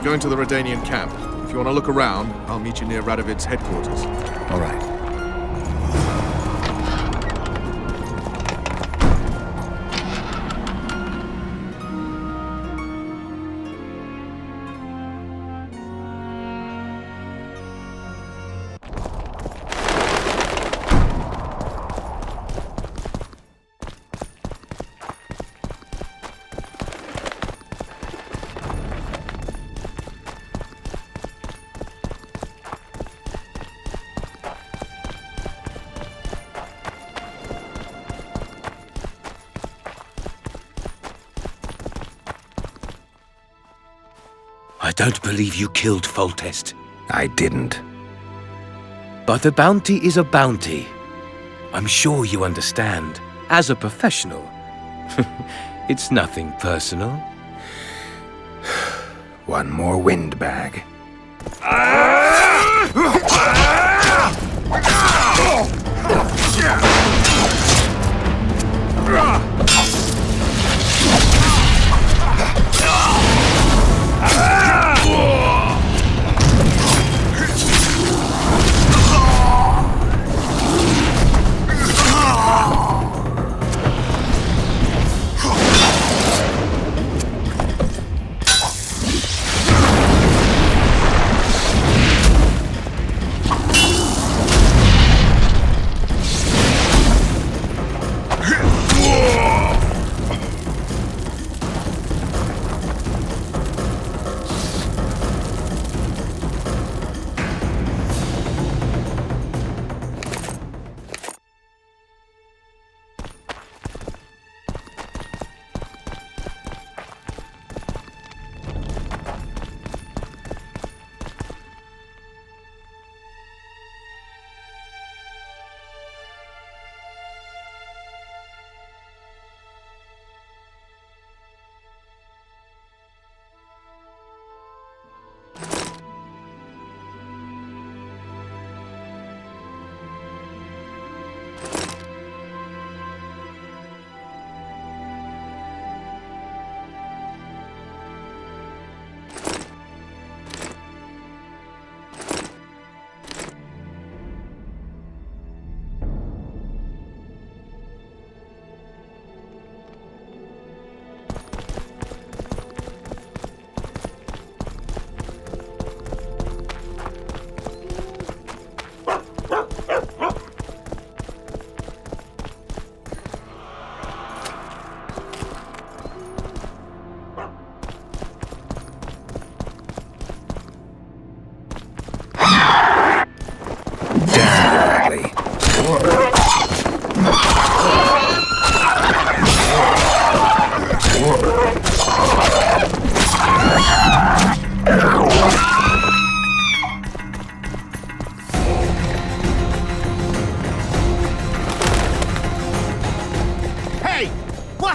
We're going to the Redanian camp. If you want to look around, I'll meet you near Radovid's headquarters. All right. I don't believe you killed Foltest. I didn't. But a bounty is a bounty. I'm sure you understand. As a professional, it's nothing personal. One more windbag.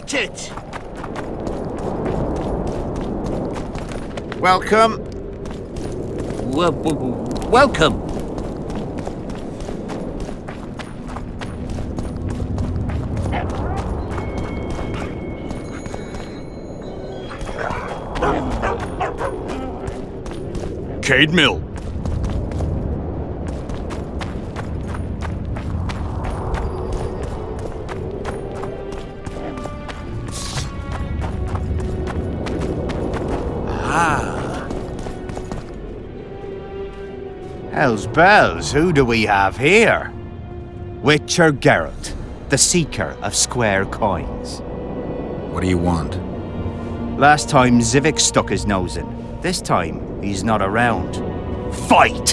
It. Welcome. Welcome. Cade Mill. Hell's bells, who do we have here? Witcher Geralt, the seeker of square coins. What do you want? Last time Zivik stuck his nose in. This time, he's not around. Fight!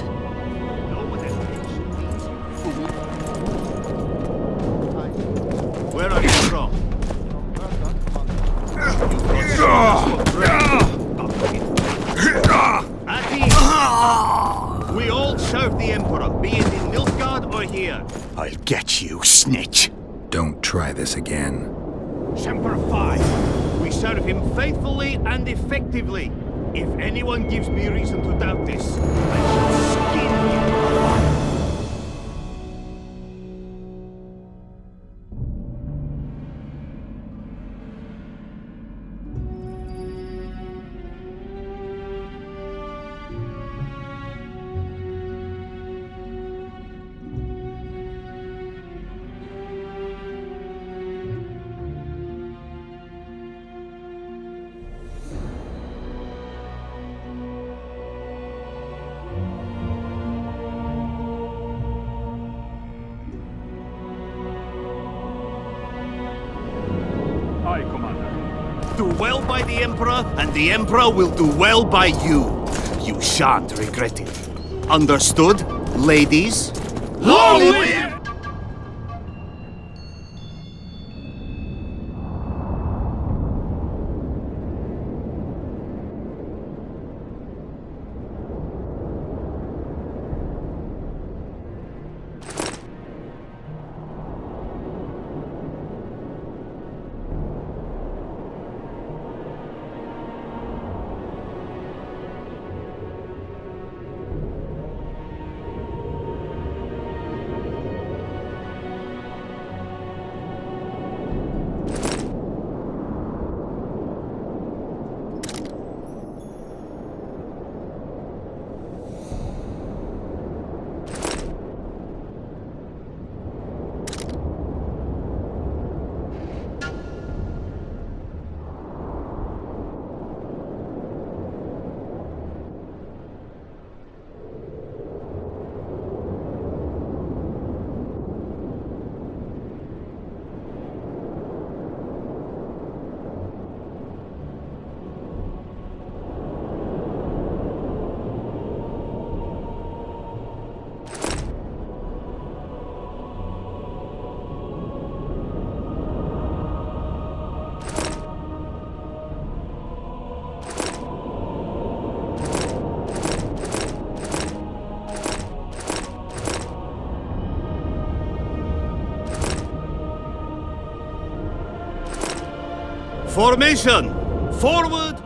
Where are you from? We all serve the Emperor, be it in Nilfgaard or here. I'll get you, snitch. Don't try this again. Semper Fi. We serve him faithfully and effectively. If anyone gives me reason to doubt this, I shall skin you alive. Do well by the Emperor, and the Emperor will do well by you. You shan't regret it. Understood, ladies? Long live! Formation! Forward!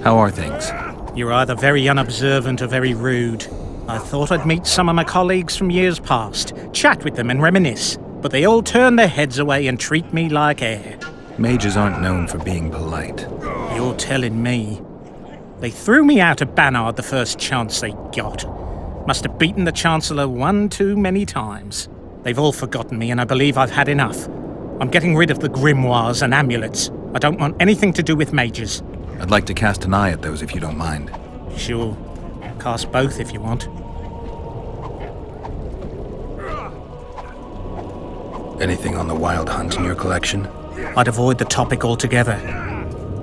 How are things? You're either very unobservant or very rude. I thought I'd meet some of my colleagues from years past, chat with them and reminisce, but they all turn their heads away and treat me like air. Mages aren't known for being polite. You're telling me. They threw me out of Banard the first chance they got. Must have beaten the Chancellor one too many times. They've all forgotten me and I believe I've had enough. I'm getting rid of the grimoires and amulets. I don't want anything to do with mages. I'd like to cast an eye at those if you don't mind. Sure. Cast both if you want. Anything on the Wild Hunt in your collection? I'd avoid the topic altogether.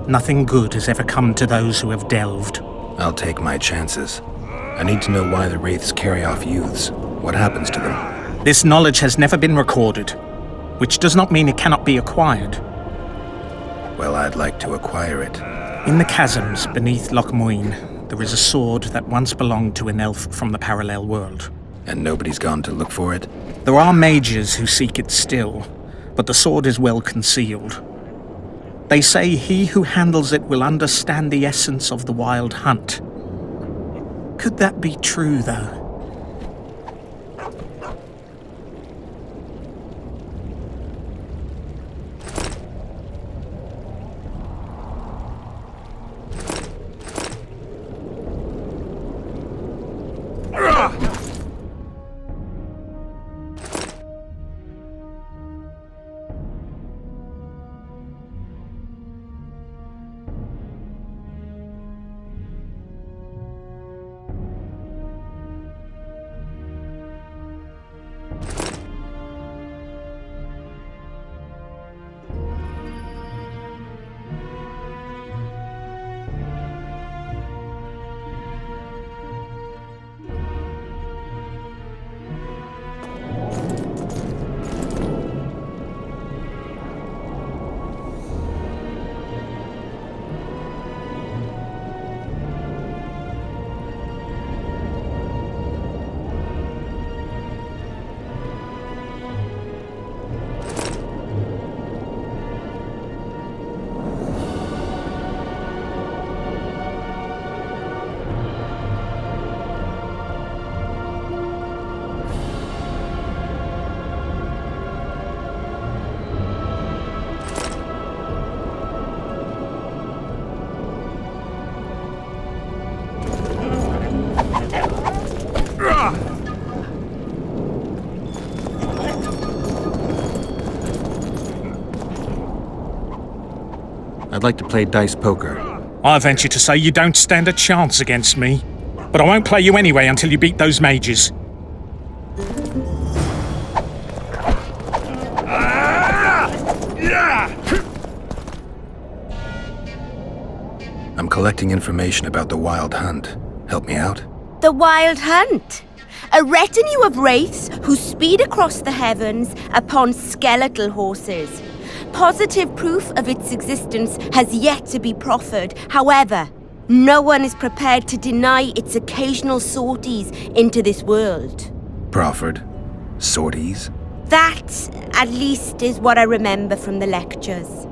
Nothing good has ever come to those who have delved. I'll take my chances. I need to know why the Wraiths carry off youths. What happens to them? This knowledge has never been recorded, which does not mean it cannot be acquired. Well, I'd like to acquire it. In the chasms beneath Loch Muin, there is a sword that once belonged to an elf from the parallel world. And nobody's gone to look for it? There are mages who seek it still, but the sword is well concealed. They say he who handles it will understand the essence of the Wild Hunt. Could that be true, though? I'd like to play dice poker. I venture to say you don't stand a chance against me. But I won't play you anyway until you beat those mages. I'm collecting information about the Wild Hunt. Help me out? The Wild Hunt. A retinue of wraiths who speed across the heavens upon skeletal horses. Positive proof of its existence has yet to be proffered. However, no one is prepared to deny its occasional sorties into this world. Proffered? Sorties? That, at least, is what I remember from the lectures.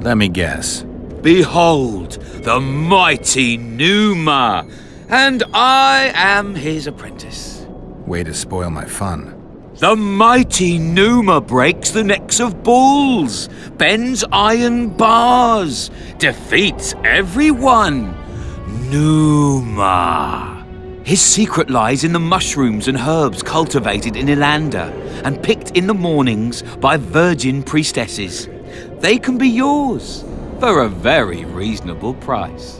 Let me guess. Behold, the mighty Numa, and I am his apprentice. Way to spoil my fun. The mighty Numa breaks the necks of bulls, bends iron bars, defeats everyone. Numa. His secret lies in the mushrooms and herbs cultivated in Ilanda and picked in the mornings by virgin priestesses. They can be yours for a very reasonable price.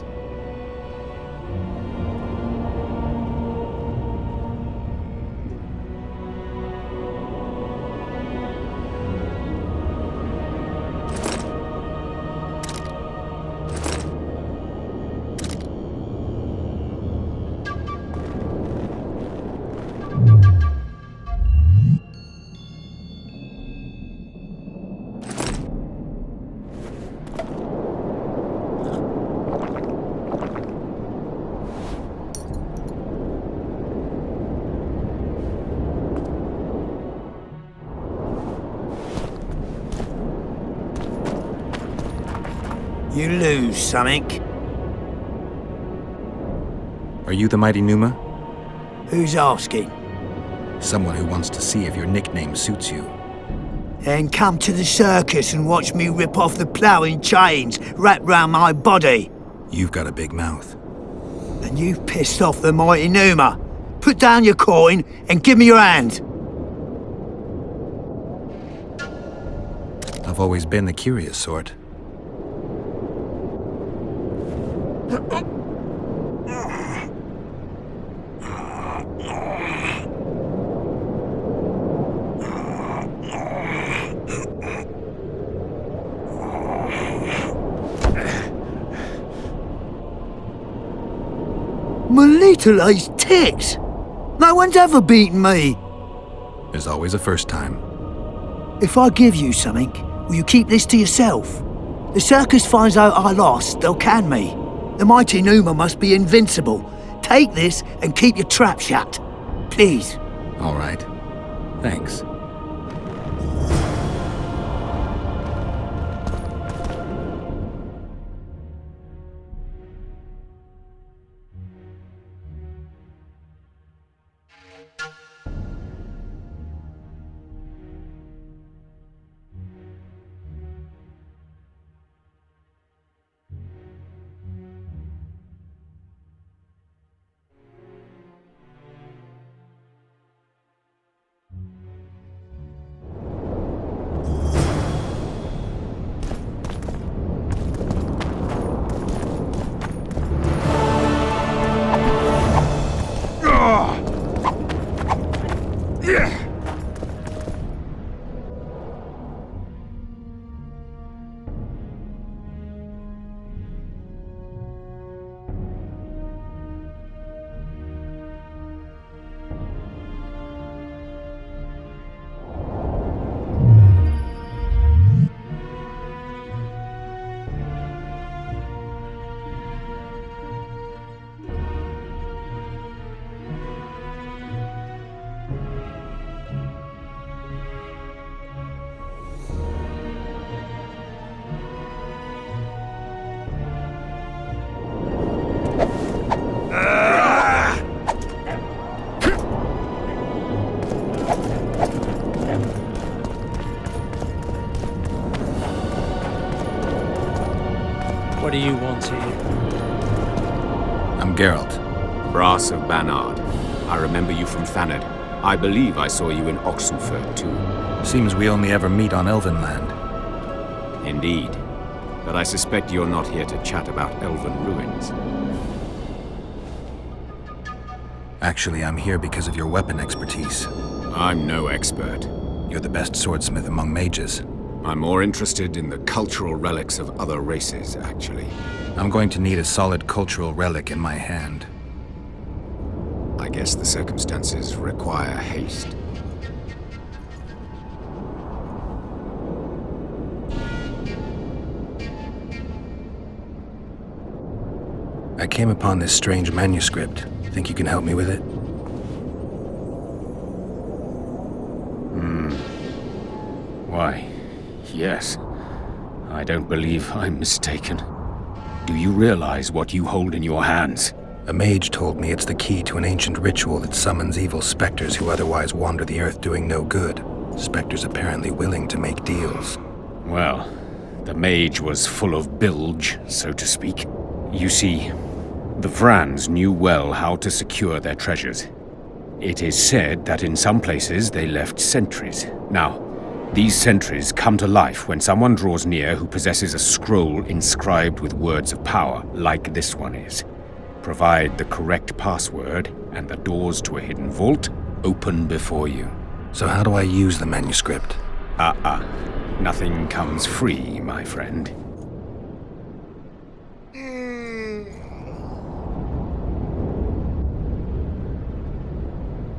You lose something. Are you the mighty Numa? Who's asking? Someone who wants to see if your nickname suits you. Then come to the circus and watch me rip off the ploughing chains wrapped round my body. You've got a big mouth. And you've pissed off the mighty Numa. Put down your coin and give me your hand. I've always been the curious sort. My little ace tits! No one's ever beaten me. There's always a first time. If I give you something, will you keep this to yourself? The circus finds out I lost, they'll can me. The mighty Numa must be invincible. Take this and keep your trap shut. Please. All right. Thanks. What do you want here? I'm Geralt. Brass of Banard. I remember you from Thanad. I believe I saw you in Oxenfurt, too. Seems we only ever meet on Elvenland. Indeed. But I suspect you're not here to chat about elven ruins. Actually, I'm here because of your weapon expertise. I'm no expert. You're the best swordsmith among mages. I'm more interested in the cultural relics of other races, actually. I'm going to need a solid cultural relic in my hand. I guess the circumstances require haste. I came upon this strange manuscript. Think you can help me with it? Why, yes. I don't believe I'm mistaken. Do you realize what you hold in your hands? A mage told me it's the key to an ancient ritual that summons evil specters who otherwise wander the earth doing no good. Specters apparently willing to make deals. Well, the mage was full of bilge, so to speak. You see, the Vrans knew well how to secure their treasures. It is said that in some places they left sentries. Now, these sentries come to life when someone draws near who possesses a scroll inscribed with words of power, like this one is. Provide the correct password, and the doors to a hidden vault open before you. So how do I use the manuscript? Nothing comes free, my friend.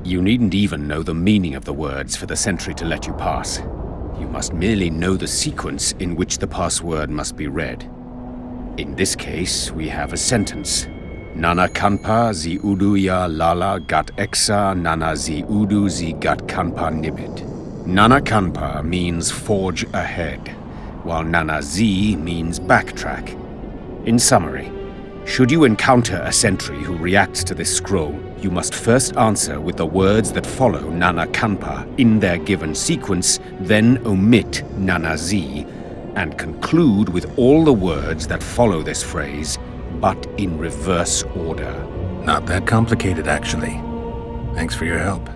You needn't even know the meaning of the words for the sentry to let you pass. You must merely know the sequence in which the password must be read. In this case, we have a sentence. Nana kanpa zi udu ya lala gat exa nana zi udu zi gat kanpa nibit. Nana kanpa means forge ahead, while nana zi means backtrack. In summary, should you encounter a sentry who reacts to this scroll, you must first answer with the words that follow Nana Kanpa in their given sequence, then omit Nana Zi, and conclude with all the words that follow this phrase, but in reverse order. Not that complicated, actually. Thanks for your help.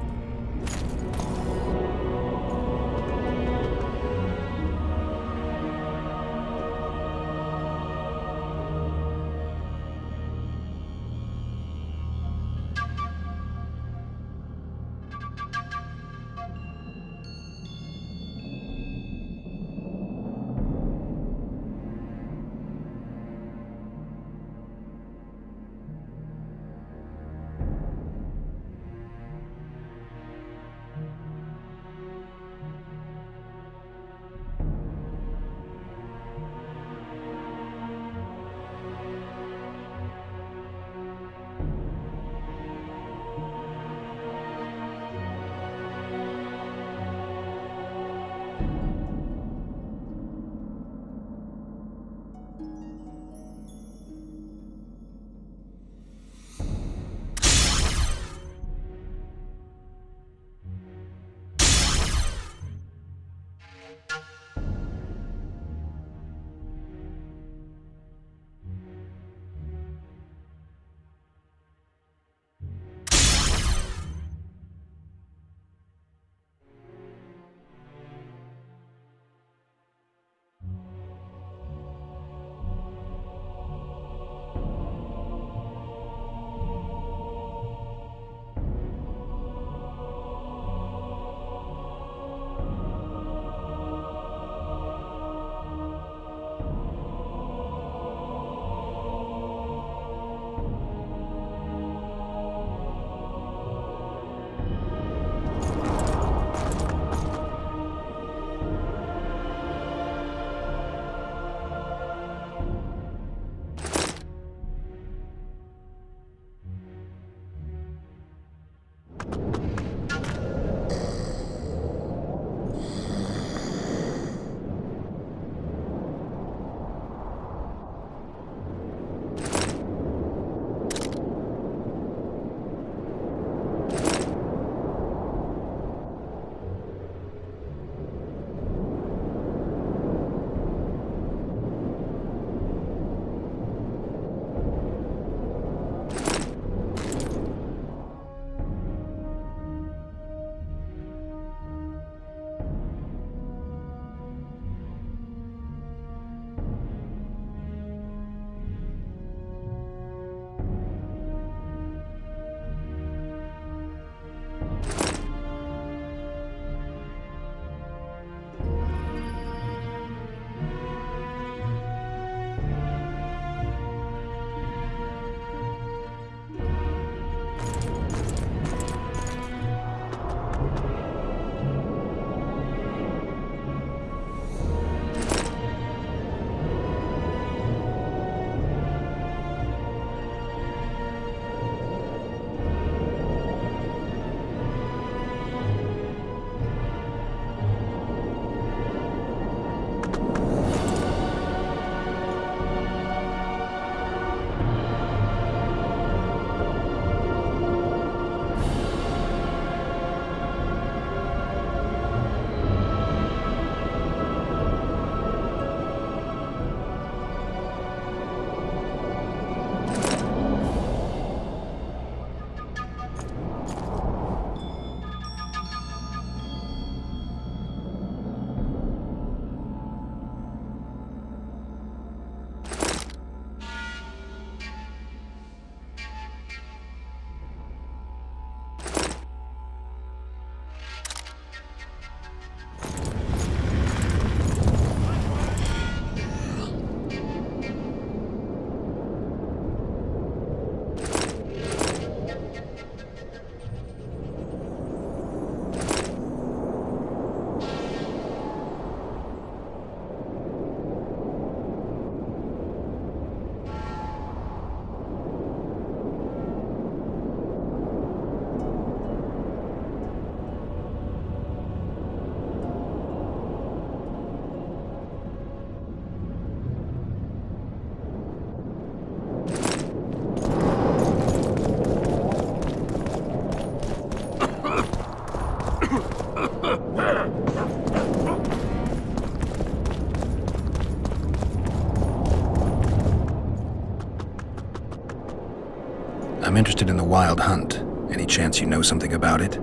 I'm interested in the Wild Hunt. Any chance you know something about it?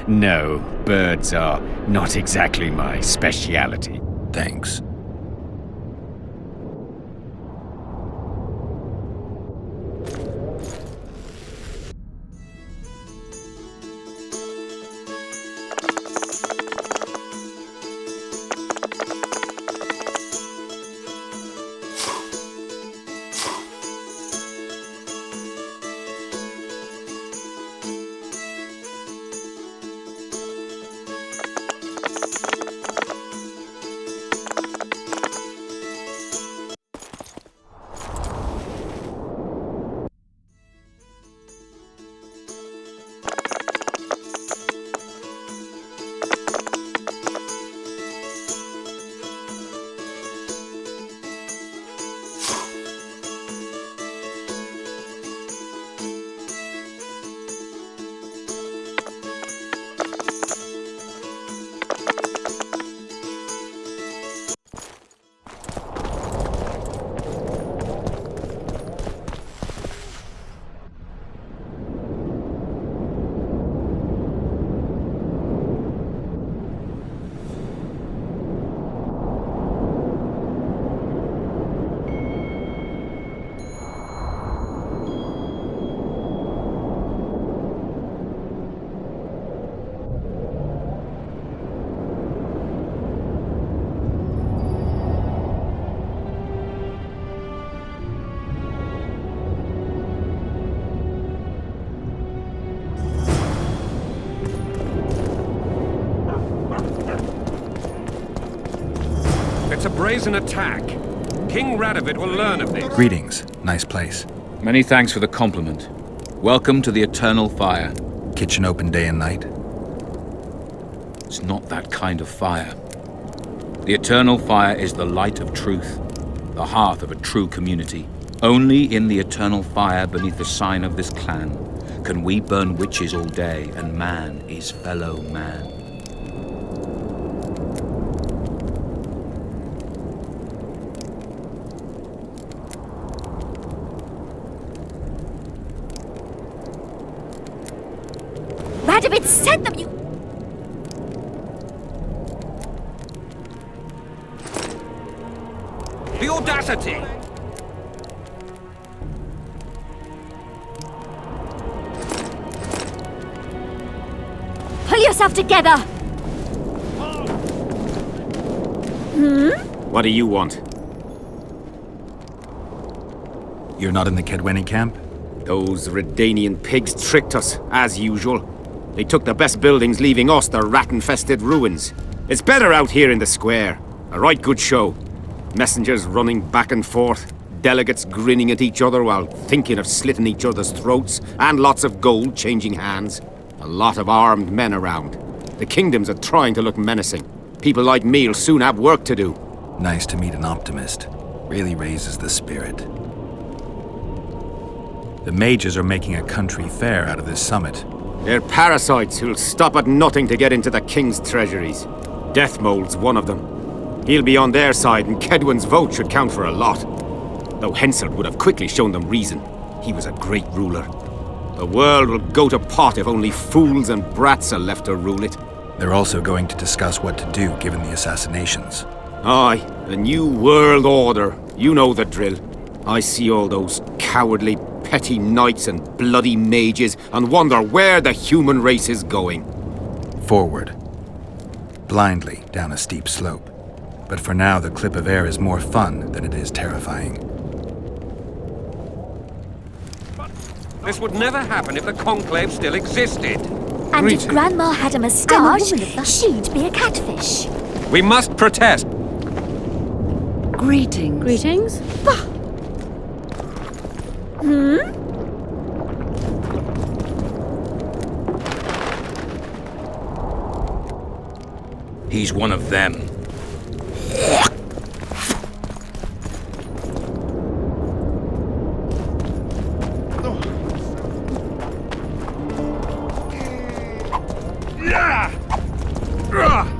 No, birds are not exactly my speciality. Thanks. It's a brazen attack. King Radovid will learn of this. Greetings. Nice place. Many thanks for the compliment. Welcome to the Eternal Fire. Kitchen open day and night? It's not that kind of fire. The Eternal Fire is the light of truth, the hearth of a true community. Only in the Eternal Fire beneath the sign of this clan can we burn witches all day and man is fellow man. Radovid sent them, you... The audacity! Pull yourself together! What do you want? You're not in the Kedweni camp? Those Redanian pigs tricked us, as usual. They took the best buildings, leaving us the rat-infested ruins. It's better out here in the square. A right good show. Messengers running back and forth, delegates grinning at each other while thinking of slitting each other's throats, and lots of gold changing hands. A lot of armed men around. The kingdoms are trying to look menacing. People like me'll soon have work to do. Nice to meet an optimist. Really raises the spirit. The mages are making a country fair out of this summit. They're parasites who'll stop at nothing to get into the king's treasuries. Deathmold's one of them. He'll be on their side, and Kedwen's vote should count for a lot. Though Henselt would have quickly shown them reason. He was a great ruler. The world will go to pot if only fools and brats are left to rule it. They're also going to discuss what to do given the assassinations. Aye, the new world order. You know the drill. I see all those cowardly, petty knights and bloody mages and wonder where the human race is going. Forward. Blindly down a steep slope. But for now, the clip of air is more fun than it is terrifying. This would never happen if the Conclave still existed. And if Grandma had a moustache, she'd be a catfish. We must protest. Greetings. Greetings? He's one of them.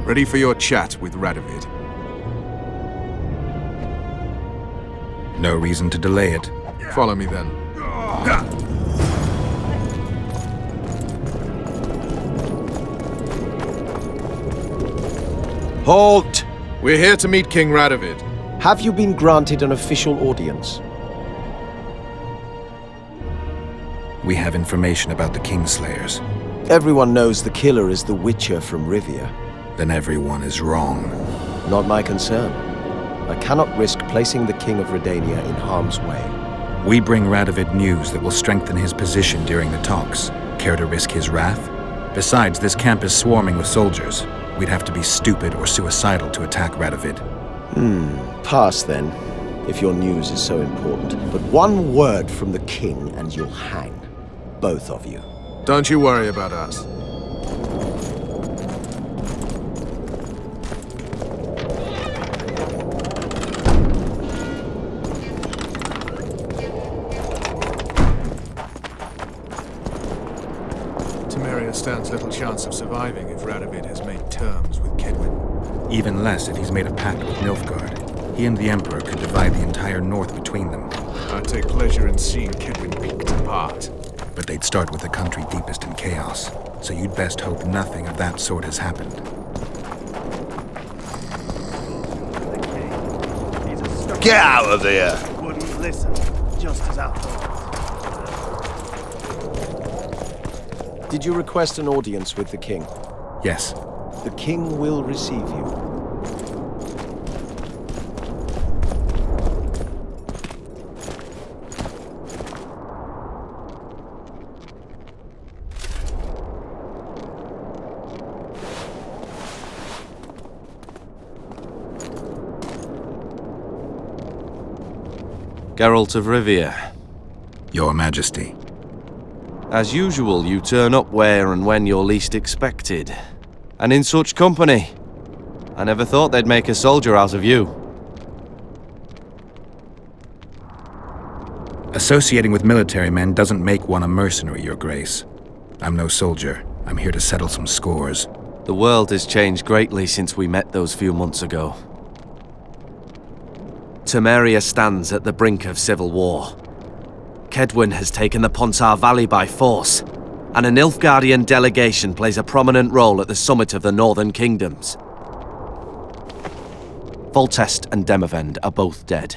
Ready for your chat with Radovid. No reason to delay it. Follow me then. Halt! We're here to meet King Radovid. Have you been granted an official audience? We have information about the Kingslayers. Everyone knows the killer is the Witcher from Rivia. Then everyone is wrong. Not my concern. I cannot risk placing the King of Redania in harm's way. We bring Radovid news that will strengthen his position during the talks. Care to risk his wrath? Besides, this camp is swarming with soldiers. We'd have to be stupid or suicidal to attack Radovid. Pass then, if your news is so important. But one word from the King and you'll hang. Both of you. Don't you worry about us. Temeria stands little chance of surviving if Radovid has made terms with Kedwin. Even less if he's made a pact with Nilfgaard. He and the Emperor could divide the entire north between them. I take pleasure in seeing Kedwin picked apart. But they'd start with the country deepest in chaos, so you'd best hope nothing of that sort has happened. Get out of here! Wouldn't listen, just as I thought. Did you request an audience with the King? Yes. The King will receive you. Geralt of Rivia. Your Majesty. As usual, you turn up where and when you're least expected. And in such company. I never thought they'd make a soldier out of you. Associating with military men doesn't make one a mercenary, Your Grace. I'm no soldier. I'm here to settle some scores. The world has changed greatly since we met those few months ago. Temeria stands at the brink of civil war. Kedwin has taken the Pontar Valley by force, and a Nilfgaardian delegation plays a prominent role at the summit of the Northern Kingdoms. Foltest and Demavend are both dead.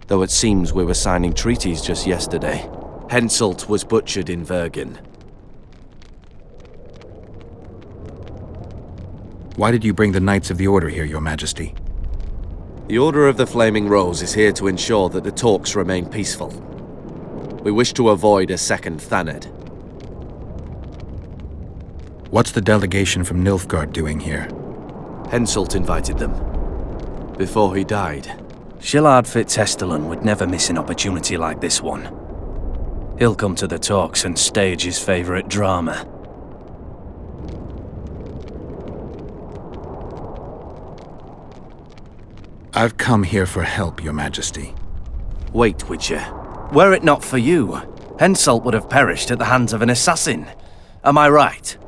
Though it seems we were signing treaties just yesterday. Henselt was butchered in Vergen. Why did you bring the Knights of the Order here, Your Majesty? The Order of the Flaming Rose is here to ensure that the talks remain peaceful. We wish to avoid a second Thaned. What's the delegation from Nilfgaard doing here? Henselt invited them. Before he died. Shillard Fitzhestelon would never miss an opportunity like this one. He'll come to the talks and stage his favorite drama. I've come here for help, Your Majesty. Wait, Witcher. Were it not for you, Henselt would have perished at the hands of an assassin. Am I right?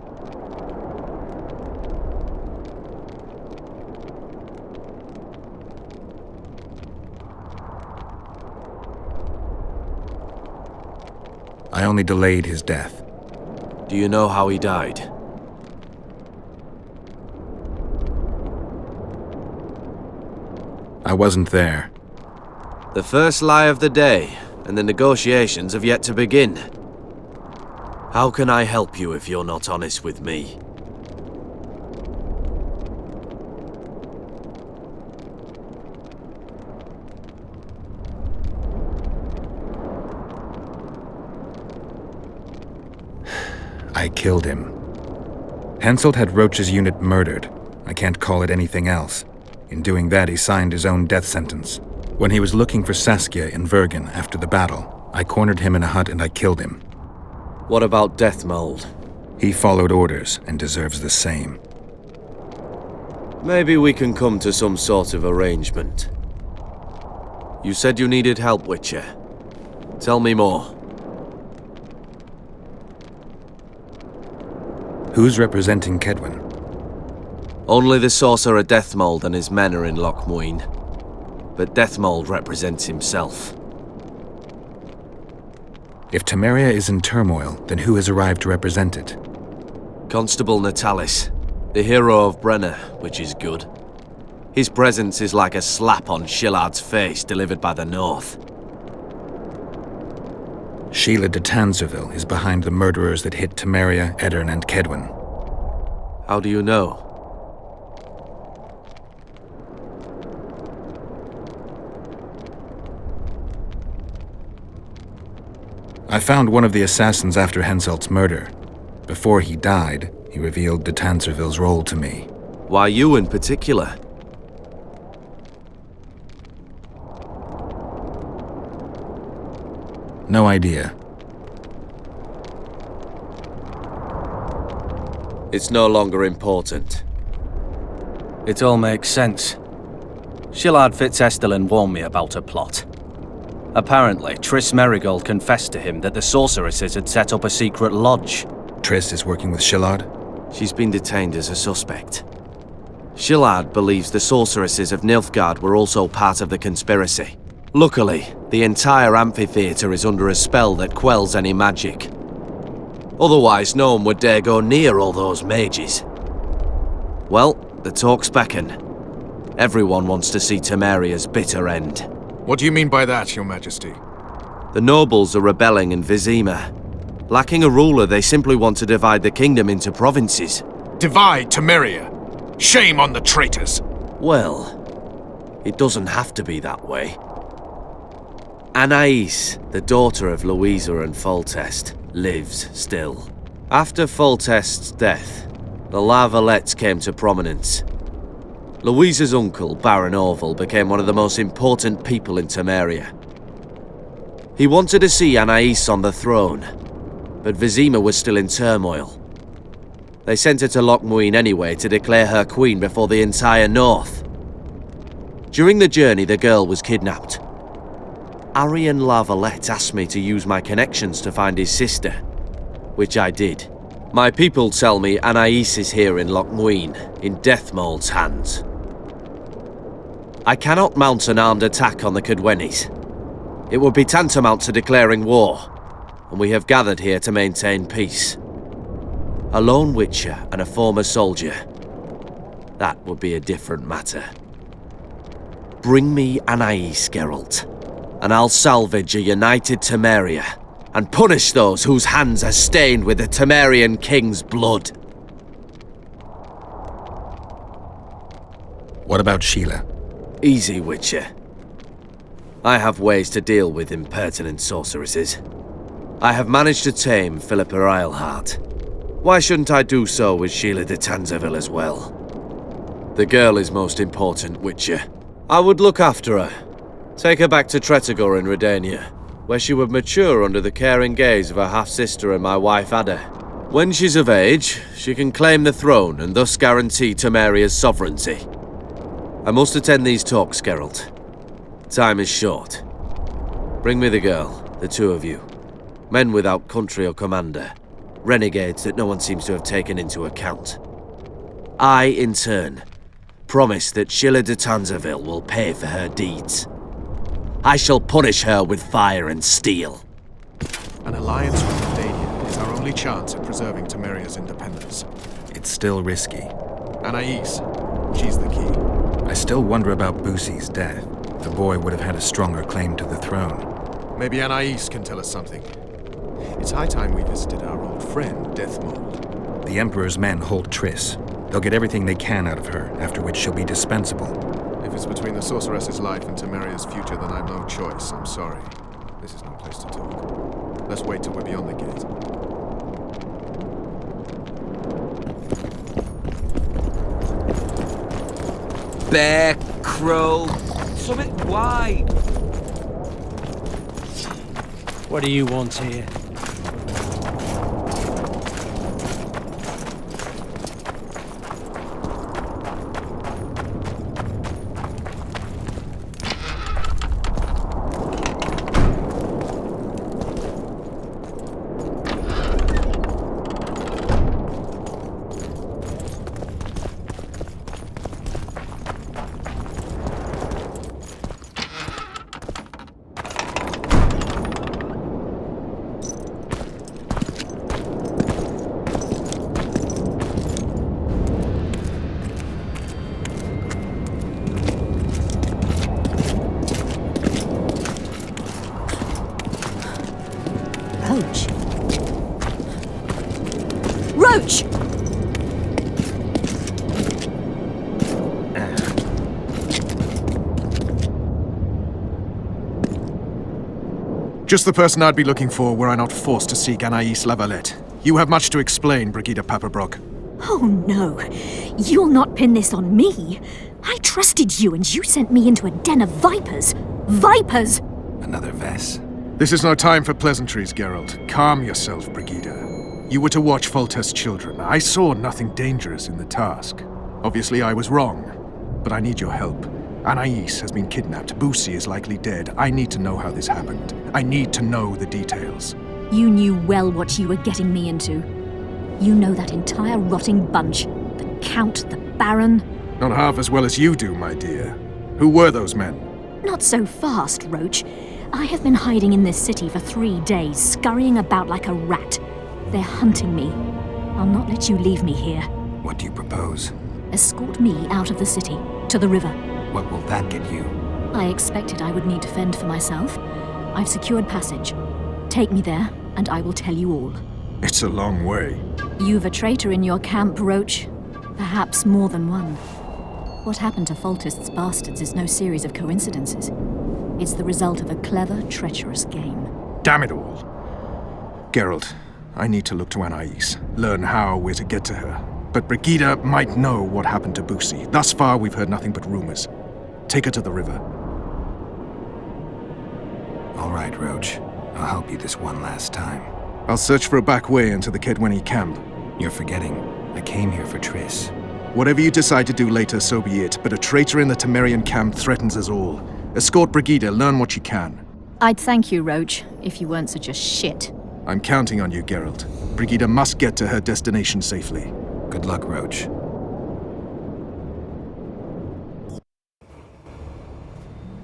I only delayed his death. Do you know how he died? I wasn't there. The first lie of the day, and the negotiations have yet to begin. How can I help you if you're not honest with me? I killed him. Henselt had Roach's unit murdered. I can't call it anything else. In doing that, he signed his own death sentence. When he was looking for Saskia in Vergen after the battle, I cornered him in a hut and I killed him. What about Deathmold? He followed orders and deserves the same. Maybe we can come to some sort of arrangement. You said you needed help, Witcher. Tell me more. Who's representing Kedwin? Only the sorcerer Deathmold and his men are in Loch Muin. But Deathmold represents himself. If Temeria is in turmoil, then who has arrived to represent it? Constable Natalis, the hero of Brenner, which is good. His presence is like a slap on Shillard's face delivered by the North. Sheila de Tanzerville is behind the murderers that hit Temeria, Eddern, and Kedwin. How do you know? I found one of the assassins after Henselt's murder. Before he died, he revealed de Tanzerville's role to me. Why you in particular? No idea. It's no longer important. It all makes sense. Shillard Fitzestelin warned me about a plot. Apparently, Triss Merigold confessed to him that the sorceresses had set up a secret lodge. Triss is working with Shillard? She's been detained as a suspect. Shillard believes the sorceresses of Nilfgaard were also part of the conspiracy. Luckily, the entire amphitheatre is under a spell that quells any magic. Otherwise, no one would dare go near all those mages. Well, the talk's beckon. Everyone wants to see Temeria's bitter end. What do you mean by that, Your Majesty? The nobles are rebelling in Vizima. Lacking a ruler, they simply want to divide the kingdom into provinces. Divide Temeria! Shame on the traitors! Well, it doesn't have to be that way. Anais, the daughter of Louisa and Foltest, lives still. After Foltest's death, the La Valettes came to prominence. Louisa's uncle, Baron Orville, became one of the most important people in Temeria. He wanted to see Anais on the throne, but Vizima was still in turmoil. They sent her to Lochmuin anyway to declare her queen before the entire north. During the journey, the girl was kidnapped. Arian La Valette asked me to use my connections to find his sister, which I did. My people tell me Anais is here in Lochmuin, in Deathmold's hands. I cannot mount an armed attack on the Kedwenis. It would be tantamount to declaring war, and we have gathered here to maintain peace. A lone witcher and a former soldier. That would be a different matter. Bring me Anais, Geralt, and I'll salvage a united Temeria, and punish those whose hands are stained with the Temerian king's blood. What about Sheila? Easy, Witcher. I have ways to deal with impertinent sorceresses. I have managed to tame Philippa Eilhart. Why shouldn't I do so with Sheila de Tanzerville as well? The girl is most important, Witcher. I would look after her. Take her back to Tretogor in Redania, where she would mature under the caring gaze of her half-sister and my wife Ada. When she's of age, she can claim the throne and thus guarantee Temeria's sovereignty. I must attend these talks, Geralt. Time is short. Bring me the girl, the two of you. Men without country or commander. Renegades that no one seems to have taken into account. I, in turn, promise that Sheila de Tanzerville will pay for her deeds. I shall punish her with fire and steel. An alliance with Redania is our only chance at preserving Temeria's independence. It's still risky. Anais, she's the key. I still wonder about Boosie's death. The boy would have had a stronger claim to the throne. Maybe Anais can tell us something. It's high time we visited our old friend, Deathmold. The Emperor's men hold Triss. They'll get everything they can out of her, after which she'll be dispensable. If it's between the sorceress's life and Temeria's future, then I've no choice. I'm sorry. This is no place to talk. Let's wait till we're beyond the gate. Bear, crow, something wide. What do you want here? Roach. Roach! Just the person I'd be looking for were I not forced to seek Anais Lavalette. You have much to explain, Brigida Paperbrock. Oh no, you'll not pin this on me. I trusted you and you sent me into a den of vipers. Vipers! Another Vess. This is no time for pleasantries, Geralt. Calm yourself, Brigida. You were to watch Foltest's children. I saw nothing dangerous in the task. Obviously I was wrong, but I need your help. Anais has been kidnapped. Boussy is likely dead. I need to know how this happened. I need to know the details. You knew well what you were getting me into. You know that entire rotting bunch. The Count, the Baron. Not half as well as you do, my dear. Who were those men? Not so fast, Roach. I have been hiding in this city for 3 days, scurrying about like a rat. They're hunting me. I'll not let you leave me here. What do you propose? Escort me out of the city, to the river. What will that get you? I expected I would need to fend for myself. I've secured passage. Take me there, and I will tell you all. It's a long way. You've a traitor in your camp, Roach. Perhaps more than one. What happened to Foltest's bastards is no series of coincidences. It's the result of a clever, treacherous game. Damn it all. Geralt, I need to look to Anais, learn how we're to get to her. But Brigida might know what happened to Boussy. Thus far, we've heard nothing but rumors. Take her to the river. All right, Roach. I'll help you this one last time. I'll search for a back way into the Kedwenny camp. You're forgetting. I came here for Triss. Whatever you decide to do later, so be it. But a traitor in the Temerian camp threatens us all. Escort Brigida, learn what you can. I'd thank you, Roach, if you weren't such a shit. I'm counting on you, Geralt. Brigida must get to her destination safely. Good luck, Roach.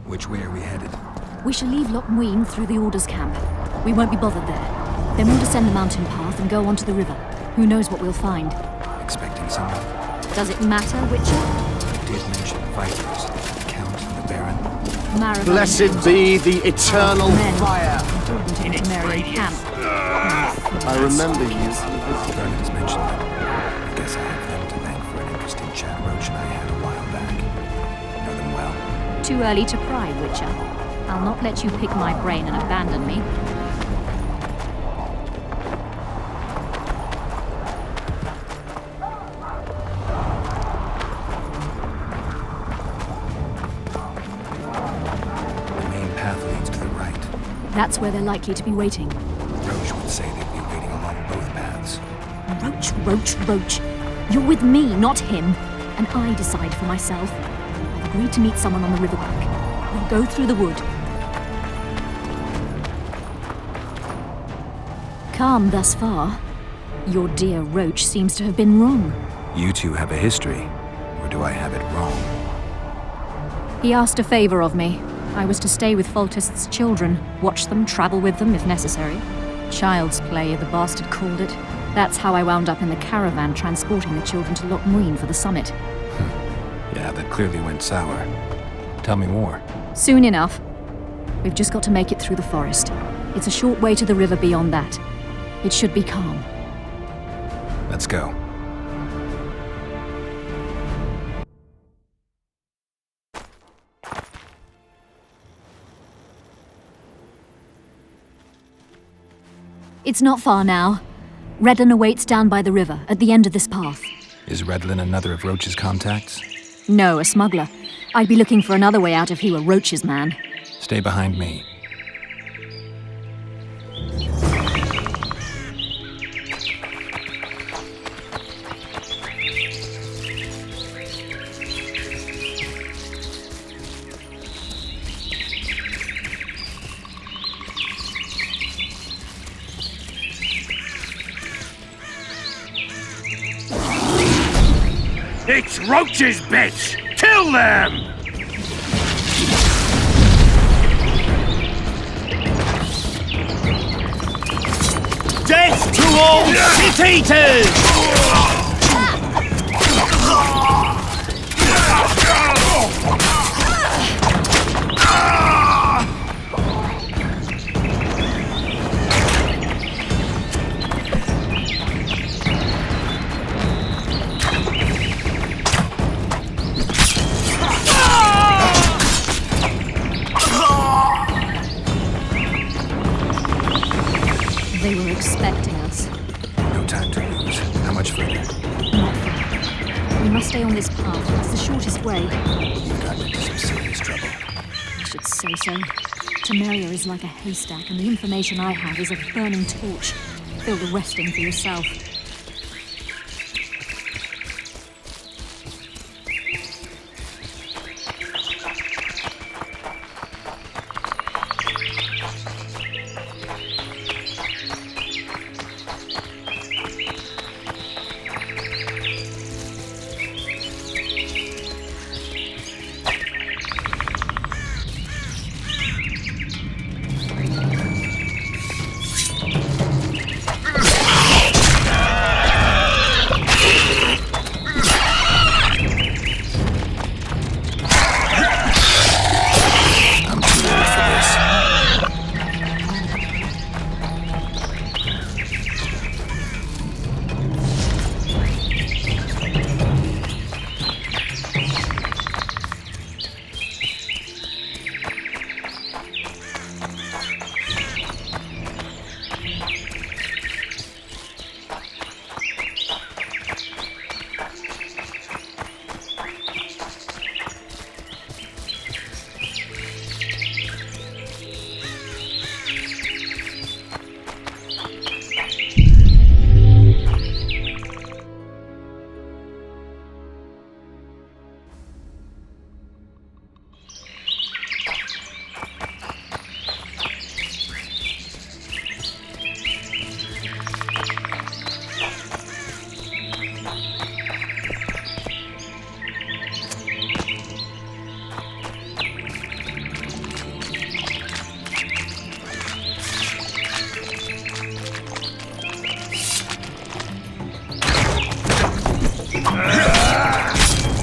Which way are we headed? We shall leave Loch Muin through the Order's camp. We won't be bothered there. Then we'll descend the mountain path and go onto the river. Who knows what we'll find? Expecting someone? Does it matter, Witcher? You did mention vipers. The Count and the Baron. Marathon. Blessed be the eternal fire! In the Temerian camp. I remember you. Baron has mentioned them. I guess I have them to thank for an interesting chat Roach and I had a while back. Know them well? Too early to pry, Witcher. I'll not let you pick my brain and abandon me. The main path leads to the right. That's where they're likely to be waiting. Roach would say they'd be waiting along both paths. Roach. You're with me, not him. And I decide for myself. I've agreed to meet someone on the riverbank. We'll go through the wood. Calm thus far. Your dear Roach seems to have been wrong. You two have a history, or do I have it wrong? He asked a favor of me. I was to stay with Foltest's children, watch them, travel with them if necessary. Child's play, the bastard called it. That's how I wound up in the caravan transporting the children to Loch Muin for the summit. Yeah, that clearly went sour. Tell me more. Soon enough. We've just got to make it through the forest. It's a short way to the river beyond that. It should be calm. Let's go. It's not far now. Redlin awaits down by the river, at the end of this path. Is Redlin another of Roach's contacts? No, a smuggler. I'd be looking for another way out if he were Roach's man. Stay behind me. It's Roach's bit! Kill them! Death to all shit-eaters! They were expecting us. No time to lose. How much further? Not far. We must stay on this path. It's the shortest way. You've gotten into some serious trouble. I should say so. Temeria is like a haystack, and the information I have is a burning torch. Fill the rest in for yourself.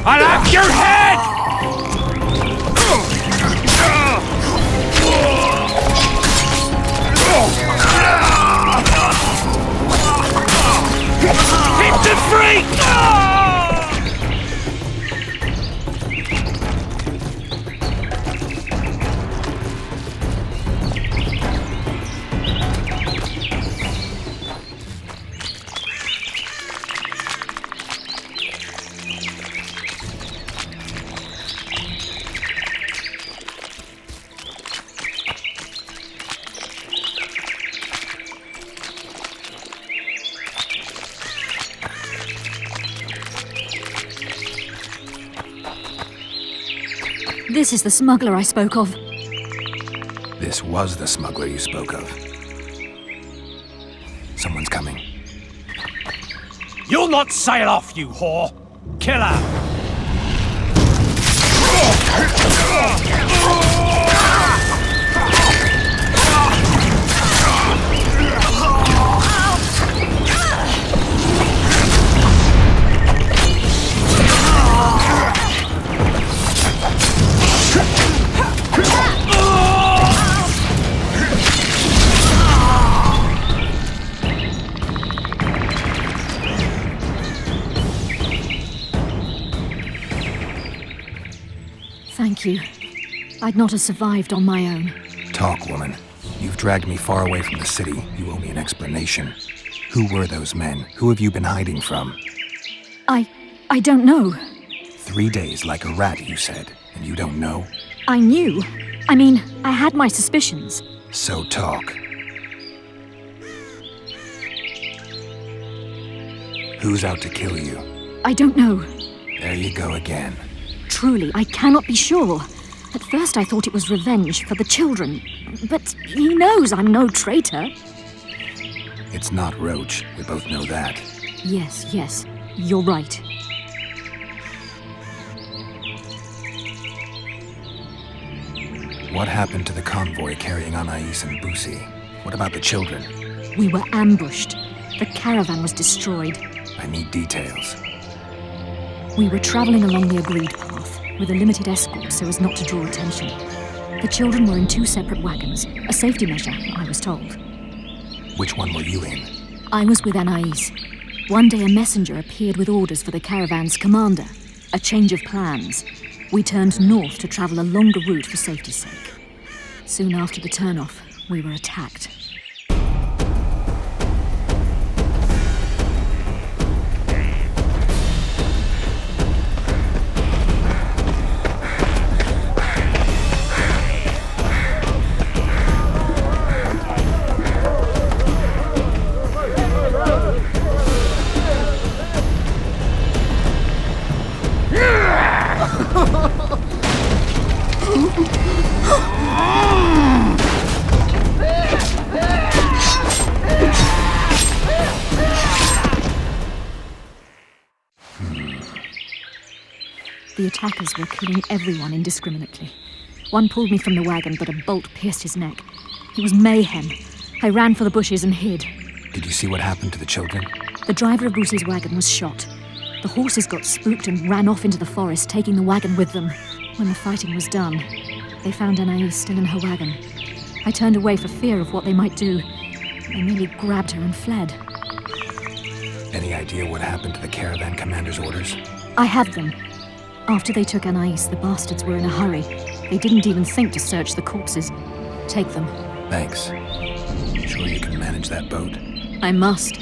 I'll have your head! Keep them free! This is the smuggler I spoke of. This was the smuggler you spoke of. Someone's coming. You'll not sail off, you whore! Kill her! Thank you. I'd not have survived on my own. Talk, woman. You've dragged me far away from the city. You owe me an explanation. Who were those men? Who have you been hiding from? I don't know. 3 days like a rat, you said, and you don't know? I knew. I mean, I had my suspicions. So talk. Who's out to kill you? I don't know. There you go again. Truly, I cannot be sure. At first I thought it was revenge for the children. But he knows I'm no traitor. It's not Roach. We both know that. Yes. You're right. What happened to the convoy carrying Anais and Busi? What about the children? We were ambushed. The caravan was destroyed. I need details. We were traveling along the agreed path, with a limited escort so as not to draw attention. The children were in 2 separate wagons, a safety measure, I was told. Which one were you in? I was with Anais. One day a messenger appeared with orders for the caravan's commander. A change of plans. We turned north to travel a longer route for safety's sake. Soon after the turnoff, we were attacked. The attackers were killing everyone indiscriminately. One pulled me from the wagon, but a bolt pierced his neck. It was mayhem. I ran for the bushes and hid. Did you see what happened to the children? The driver of Boosie's wagon was shot. The horses got spooked and ran off into the forest, taking the wagon with them. When the fighting was done, they found Anais still in her wagon. I turned away for fear of what they might do. They merely grabbed her and fled. Any idea what happened to the caravan commander's orders? I have them. After they took Anais, the bastards were in a hurry. They didn't even think to search the corpses. Take them. Thanks. Sure you can manage that boat? I must.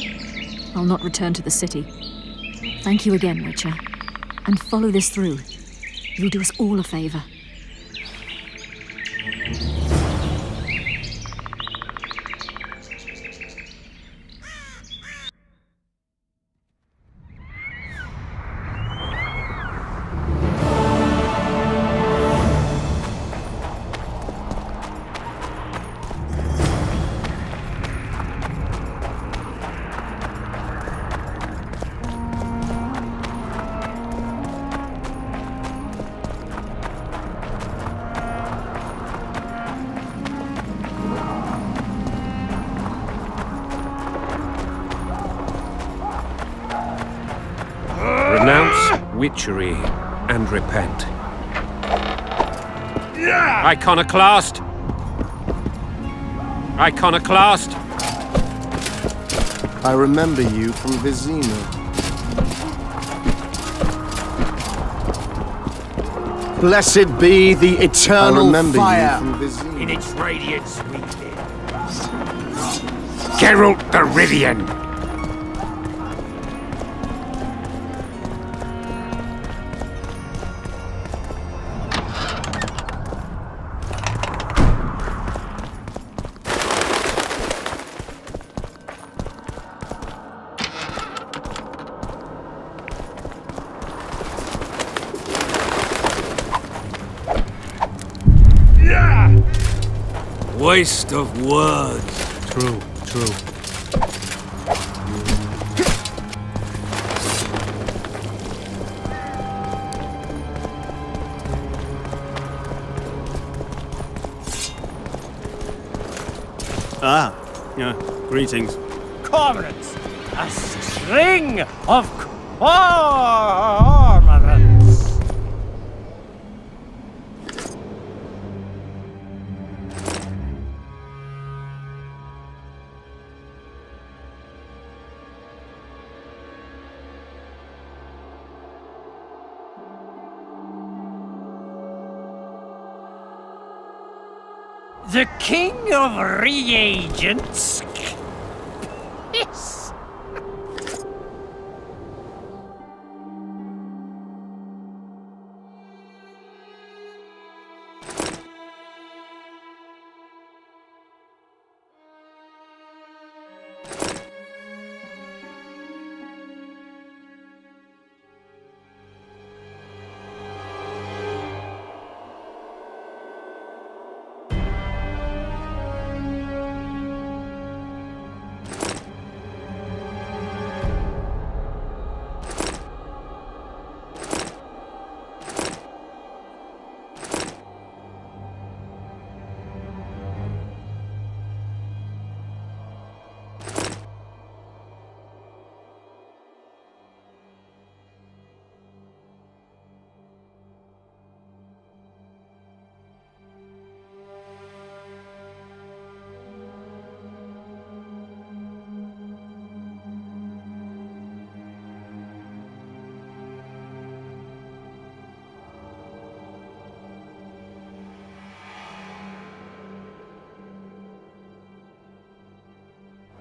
I'll not return to the city. Thank you again, Witcher. And follow this through. You'll do us all a favor. Renounce witchery and repent. Iconoclast! Iconoclast! I remember you from Vizima. Blessed be the eternal fire. In its radiance we live. Geralt the Rivian! Waste of words. True. Greetings. Cormorants! A string of cormorants! The king of reagents? Yes.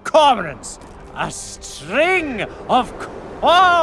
Cormorants! A string of cormorants!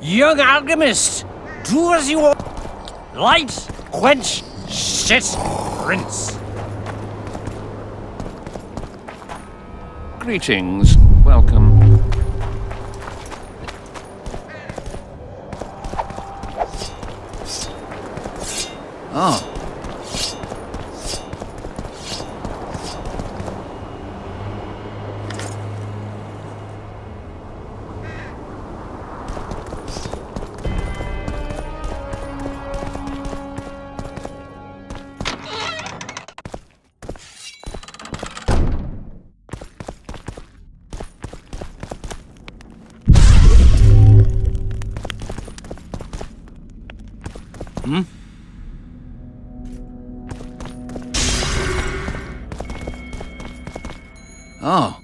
Young alchemist, do as you want. Light, quench, shit, rinse. Greetings. Welcome. Oh. Oh.